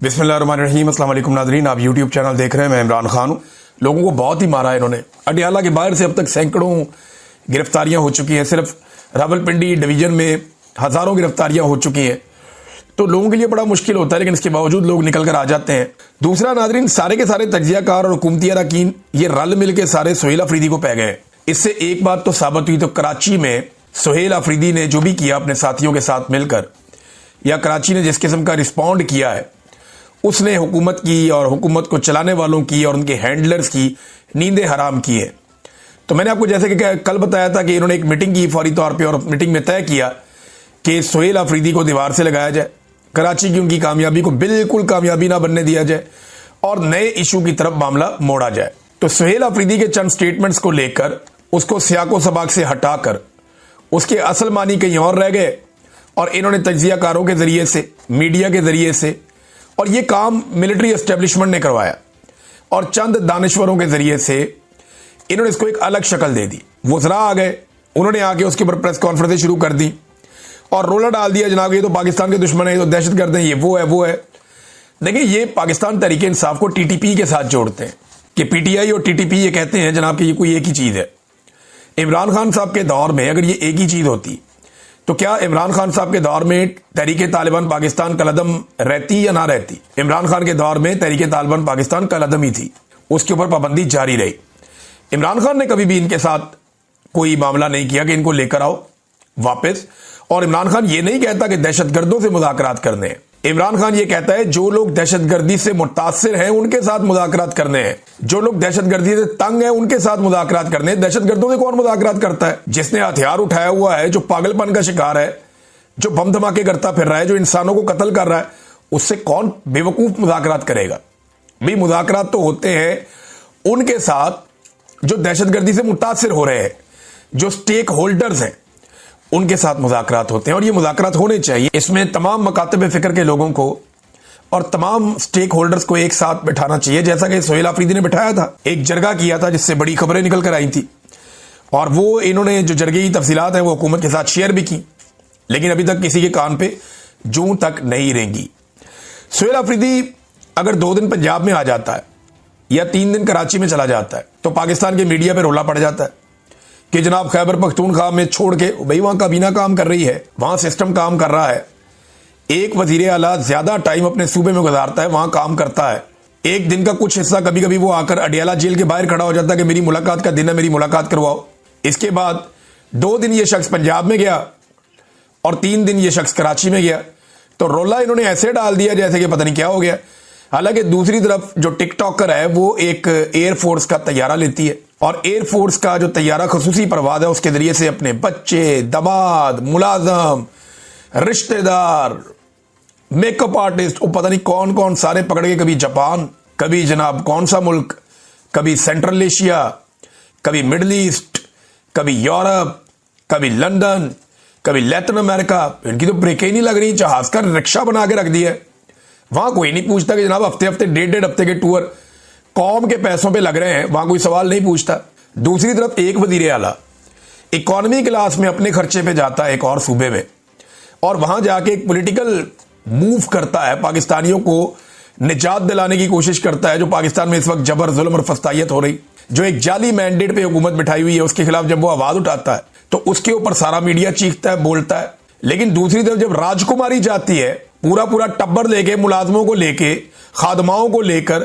बिस्मिल्लाहिर्रहमानिर्रहीम। अस्सलाम वालेकुम नाज़रीन, आप यूट्यूब चैनल देख रहे हैं। मैं इमरान खान हूँ। लोगों को बहुत ही मारा है इन्होंने। अडियाला के बाहर से अब तक सैकड़ों गिरफ्तारियां हो चुकी हैं। सिर्फ रावलपिंडी डिवीजन में हज़ारों गिरफ्तारियां हो चुकी हैं। तो लोगों के लिए बड़ा मुश्किल होता है, लेकिन इसके बावजूद लोग निकल कर आ जाते हैं। दूसरा नाज़रीन, सारे के सारे तज्जियाकार और हुकूमती अरकान ये रल मिल के सारे सुहेल अफरीदी को पै गए। इससे एक बात तो साबित हुई, तो कराची में सुहेल अफरीदी ने जो भी किया अपने साथियों के साथ मिलकर, या कराची ने जिस किस्म का रिस्पॉन्ड किया है, उसने हुकूमत की और हुकूमत को चलाने वालों की और उनके हैंडलर्स की नींदें हराम की है। तो मैंने आपको जैसे कि कल बताया था कि इन्होंने एक मीटिंग की फौरी तौर पे, और मीटिंग में तय किया कि सुहेल अफरीदी को दीवार से लगाया जाए, कराची की उनकी कामयाबी को बिल्कुल कामयाबी ना बनने दिया जाए और नए इशू की तरफ मामला मोड़ा जाए। तो सुहेल अफरीदी के चंद स्टेटमेंट्स को लेकर उसको सियाको सबाक से हटाकर उसके असल मानी कहीं और रह गए, और इन्होंने तज्जियाकारों के जरिए से, मीडिया के जरिए से, और ये काम मिलिट्री एस्टेब्लिशमेंट ने करवाया, और चंद दानिश्वरों के जरिए से इन्होंने इसको एक अलग शक्ल दे दी। वज़रा आ गए, उन्होंने आके उसके ऊपर प्रेस कॉन्फ्रेंसें शुरू कर दी और रोला डाल दिया, जनाब ये तो पाकिस्तान के दुश्मन है, ये तो दहशतगर्द हैं, ये वो है। देखिए, ये पाकिस्तान तहरीक इंसाफ को टीटीपी के साथ जोड़ते हैं कि पीटीआई और टीटीपी ये कहते हैं जनाब कि ये कोई एक ही चीज है। इमरान खान साहब के दौर में अगर ये एक ही चीज होती तो क्या इमरान खान साहब के दौर में तहरीक तालिबान पाकिस्तान कलअदम रहती या ना रहती? इमरान खान के दौर में तहरीक तालिबान पाकिस्तान कलअदम ही थी, उसके ऊपर पाबंदी जारी रही। इमरान खान ने कभी भी इनके साथ कोई मामला नहीं किया कि इनको लेकर आओ वापस, और इमरान खान ये नहीं कहता कि दहशतगर्दों से मुज़ाकरात करने हैं। इमरान खान ये कहता है जो लोग दहशतगर्दी से मुतासिर हैं उनके साथ मुज़ाकरात करने हैं, जो लोग दहशतगर्दी से तंग हैं उनके साथ मुज़ाकरात करने हैं। दहशतगर्दों से कौन मुज़ाकरात करता है? जिसने हथियार उठाया हुआ है, जो पागलपन का शिकार है, जो बम धमाके करता फिर रहा है, जो इंसानों को कत्ल कर रहा है, उससे कौन बेवकूफ मुज़ाकरात करेगा? भाई, मुज़ाकरात तो होते हैं उनके साथ जो दहशतगर्दी से मुतासिर हो रहे हैं, जो स्टेक होल्डर्स हैं, उनके साथ मुज़ाकरात होते हैं, और ये मुज़ाकरात होने चाहिए। इसमें तमाम मकातब फिक्र के लोगों को और तमाम स्टेक होल्डर्स को एक साथ बैठाना चाहिए, जैसा कि सुहेल अफरीदी ने बैठाया था। एक जरगा किया था जिससे बड़ी खबरें निकल कर आई थी, और वो इन्होंने जो जरगे की तफसीलात हैं वो हुकूमत के साथ शेयर भी की, लेकिन अभी तक किसी के कान पे जूं तक नहीं रेंगी। सुहेल अफरीदी अगर 2 दिन पंजाब में आ जाता है या 3 दिन कराची में चला जाता है तो पाकिस्तान के मीडिया पर रोला पड़ जाता है कि जनाब खैबर पख्तूनख्वा में छोड़ के, भाई वहां काबीना काम कर रही है, वहां सिस्टम काम कर रहा है। एक वजीर आला ज्यादा टाइम अपने सूबे में गुजारता है, वहां काम करता है। एक दिन का कुछ हिस्सा कभी कभी वो आकर अडियाला जेल के बाहर खड़ा हो जाता है कि मेरी मुलाकात का दिन है, मेरी मुलाकात करवाओ। इसके बाद 2 दिन ये शख्स पंजाब में गया और 3 दिन ये शख्स कराची में गया। तो रोला इन्होंने ऐसे डाल दिया जैसे कि पता नहीं क्या हो गया। हालांकि दूसरी तरफ जो टिकटॉकर है वो एक एयरफोर्स का तैयारा लेती है, और एयरफोर्स का जो तैयारा खसूसी परवाज है उसके जरिए से अपने बच्चे, दमाद, मुलाजम, रिश्तेदार, मेकअप आर्टिस्ट, वो पता नहीं कौन कौन सारे पकड़ के, कभी जापान, कभी जनाब कौन सा मुल्क, कभी सेंट्रल एशिया, कभी मिडल ईस्ट, कभी यूरोप, कभी लंदन, कभी लैटिन अमेरिका। इनकी तो ब्रेकें ही नहीं लग रही, जहाज का रिक्शा बना के रख दिया है। वहां कोई नहीं पूछता कि जनाब हफ्ते हफ्ते, 1.5 हफ्ते के टूर कौम के पैसों पे लग रहे हैं, वहां कोई सवाल नहीं पूछता। दूसरी तरफ एक वजीर आला इकोनॉमी क्लास में अपने खर्चे पे जाता है एक और सूबे में, और वहां जाके एक पॉलिटिकल मूव करता है, पाकिस्तानियों को निजात दिलाने की कोशिश करता है। जो पाकिस्तान में इस वक्त जबर, जुल्म और फस्तायत हो रही, जो एक जाली मैंडेट पे हुकूमत बिठाई हुई है, उसके खिलाफ जब वो आवाज उठाता है तो उसके ऊपर सारा मीडिया चीखता है, बोलता है। लेकिन दूसरी तरफ जब राजकुमारी जाती है पूरा पूरा टब्बर लेके, मुलाजमों को लेके, खादमाओं को लेकर,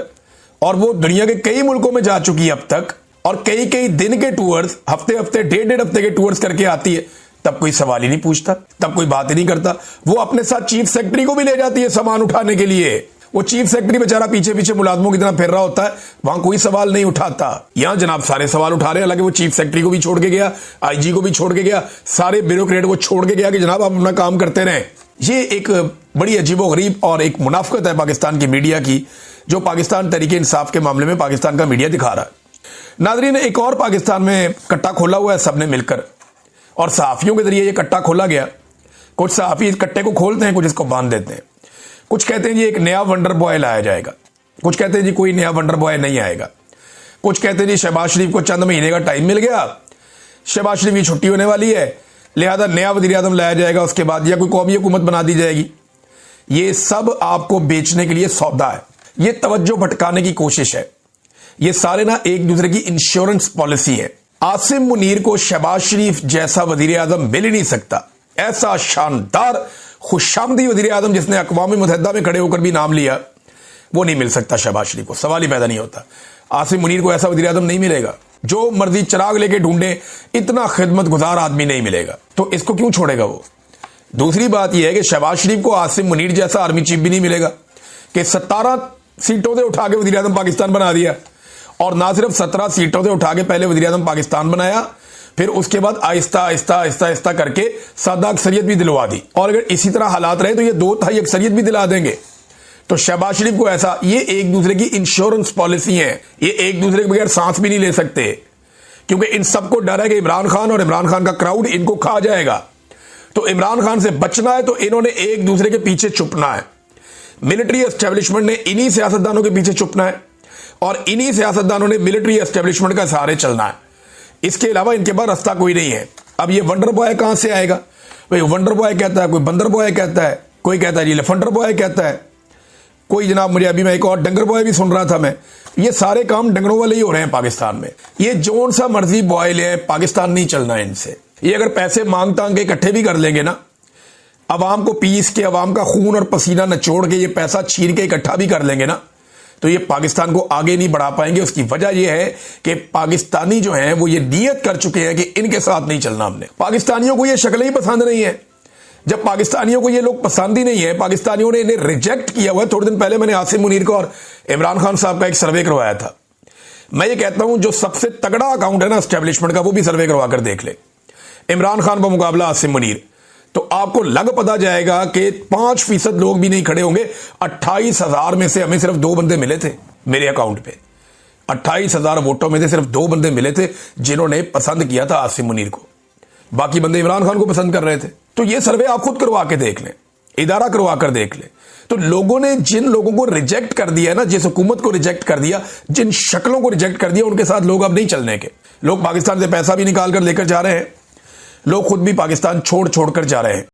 और वो दुनिया के कई मुल्कों में जा चुकी है अब तक, और कई कई दिन के टूर्स, हफ्ते हफ्ते, 1.5 हफ्ते के टूर्स करके आती है, तब कोई सवाल ही नहीं पूछता, तब कोई बात ही नहीं करता। वो अपने साथ चीफ सेक्रेटरी को भी ले जाती है सामान उठाने के लिए। वो चीफ सेक्रेटरी बेचारा पीछे पीछे मुलाजमों की तरह फिर रहा होता है, वहां कोई सवाल नहीं उठाता। यहां जनाब सारे सवाल उठा रहे हैं। हालांकि वो चीफ सेक्रेटरी को भी छोड़ के गया, आईजी को भी छोड़ के गया, सारे ब्यूरोक्रेट को छोड़ के गया कि जनाब आप अपना काम करते रहें। ये एक बड़ी अजीबोगरीब और एक मुनाफिकत है पाकिस्तान की मीडिया की, जो पाकिस्तान तहरीक इंसाफ के मामले में पाकिस्तान का मीडिया दिखा रहा है। नाजरीन, एक और पाकिस्तान में कट्टा खोला हुआ है सबने मिलकर, और सहाफियों के जरिए ये कट्टा खोला गया। कुछ सहाफी इस कट्टे को खोलते हैं, कुछ इसको बांध देते हैं। कुछ कहते हैं जी एक नया वंडर बॉय लाया जाएगा, कुछ कहते हैं जी कोई नया वंडर बॉय नहीं आएगा, कुछ कहते हैं जी शहबाज शरीफ को चंद महीने का टाइम मिल गया, शहबाज शरीफ की छुट्टी होने वाली है, लिहाजा नया वजीर आजम लाया जाएगा, उसके बाद या कोई कौमी हुकूमत बना दी जाएगी। ये सब आपको बेचने के लिए सौदा है, ये तवज्जो भटकाने की कोशिश है। ये सारे ना एक दूसरे की इंश्योरेंस पॉलिसी है। आसिम मुनीर को शहबाज शरीफ जैसा वजीर आजम मिल ही नहीं सकता। ऐसा शानदार खुशामदी वजीर आजम जिसने अक़वाम मुत्तहिदा में खड़े होकर भी नाम लिया, वो नहीं मिल सकता शहबाज शरीफ को, सवाल ही पैदा नहीं होता। आसिम मुनीर को ऐसा वजीर आजम नहीं मिलेगा, जो मर्जी चिराग लेके ढूंढे, इतना खिदमत गुजार आदमी नहीं मिलेगा। तो इसको क्यों छोड़ेगा वो? दूसरी बात यह है कि शहबाज शरीफ को आसिम मुनीर जैसा आर्मी चीफ भी नहीं मिलेगा कि 17 सीटों से उठा के वजीर आजम पाकिस्तान बना दिया, और ना सिर्फ 17 सीटों से उठा के पहले वजीर आजम पाकिस्तान बनाया, फिर उसके बाद आहिस्ता आहिस्ता आहिस्ता आहिस्ता करके सादा अक्सरियत भी दिलवा दी। और अगर इसी तरह हालात रहे तो ये 2/3 अक्सरियत भी दिला देंगे। तो शहबाज शरीफ को ऐसा, ये एक दूसरे की इंश्योरेंस पॉलिसी है, ये एक दूसरे के बगैर सांस भी नहीं ले सकते, क्योंकि इन सबको डर है कि इमरान खान और इमरान खान का क्राउड इनको खा जाएगा। तो इमरान खान से बचना है तो इन्होंने एक दूसरे के पीछे छुपना है। मिलिट्री एस्टेब्लिशमेंट ने इन्हीं सियासतदानों के पीछे छुपना है, और इन्हीं सियासतदानों ने मिलिट्री एस्टेब्लिशमेंट का सहारे चलना है। इसके अलावा इनके पास रास्ता कोई नहीं है। अब ये वंडर बॉय कहां से आएगा? भाई वंडर बॉय कहता है, कोई बंदर बॉय कहता है, कोई कहता है जी लफंडर बॉय कहता है, कोई जनाब मुझे अभी मैं एक और डंगर बॉय भी सुन रहा था मैं। ये सारे काम डंगरों वाले ही हो रहे हैं पाकिस्तान में। ये जोन सा मर्जी बॉय ले, पाकिस्तान नहीं चलना है इनसे। ये अगर पैसे मांग तांग के इकट्ठे भी कर लेंगे ना, अवाम को पीस के, अवाम का खून और पसीना निचोड़ के, ये पैसा छीन के इकट्ठा भी कर लेंगे ना, तो ये पाकिस्तान को आगे नहीं बढ़ा पाएंगे। उसकी वजह यह है कि पाकिस्तानी जो हैं वो ये नियत कर चुके हैं कि इनके साथ नहीं चलना हमने। पाकिस्तानियों को ये शक्ल ही पसंद नहीं है। जब पाकिस्तानियों को ये लोग पसंद ही नहीं है, पाकिस्तानियों ने इन्हें रिजेक्ट किया हुआ है। थोड़े दिन पहले मैंने आसिम मुनीर को और इमरान खान साहब का एक सर्वे करवाया था। मैं ये कहता हूं जो सबसे तगड़ा अकाउंट है ना एस्टेब्लिशमेंट का, वो भी सर्वे करवा कर देख ले, इमरान खान का मुकाबला आसिम मुनीर, तो आपको लग पता जाएगा कि 5% लोग भी नहीं खड़े होंगे। 28,000 में से हमें सिर्फ 2 बंदे मिले थे मेरे अकाउंट पे। 28,000 वोटों में से सिर्फ 2 बंदे मिले थे जिन्होंने पसंद किया था आसिम मुनीर को, बाकी बंदे इमरान खान को पसंद कर रहे थे। तो ये सर्वे आप खुद करवा के देख लें, इदारा करवा कर देख लें। तो लोगों ने जिन लोगों को रिजेक्ट कर दिया ना, जिस हुकूमत को रिजेक्ट कर दिया, जिन शक्लों को रिजेक्ट कर दिया, उनके साथ लोग अब नहीं चलने के। लोग पाकिस्तान से पैसा भी निकाल कर लेकर जा रहे हैं, लोग खुद भी पाकिस्तान छोड़ छोड़ कर जा रहे हैं।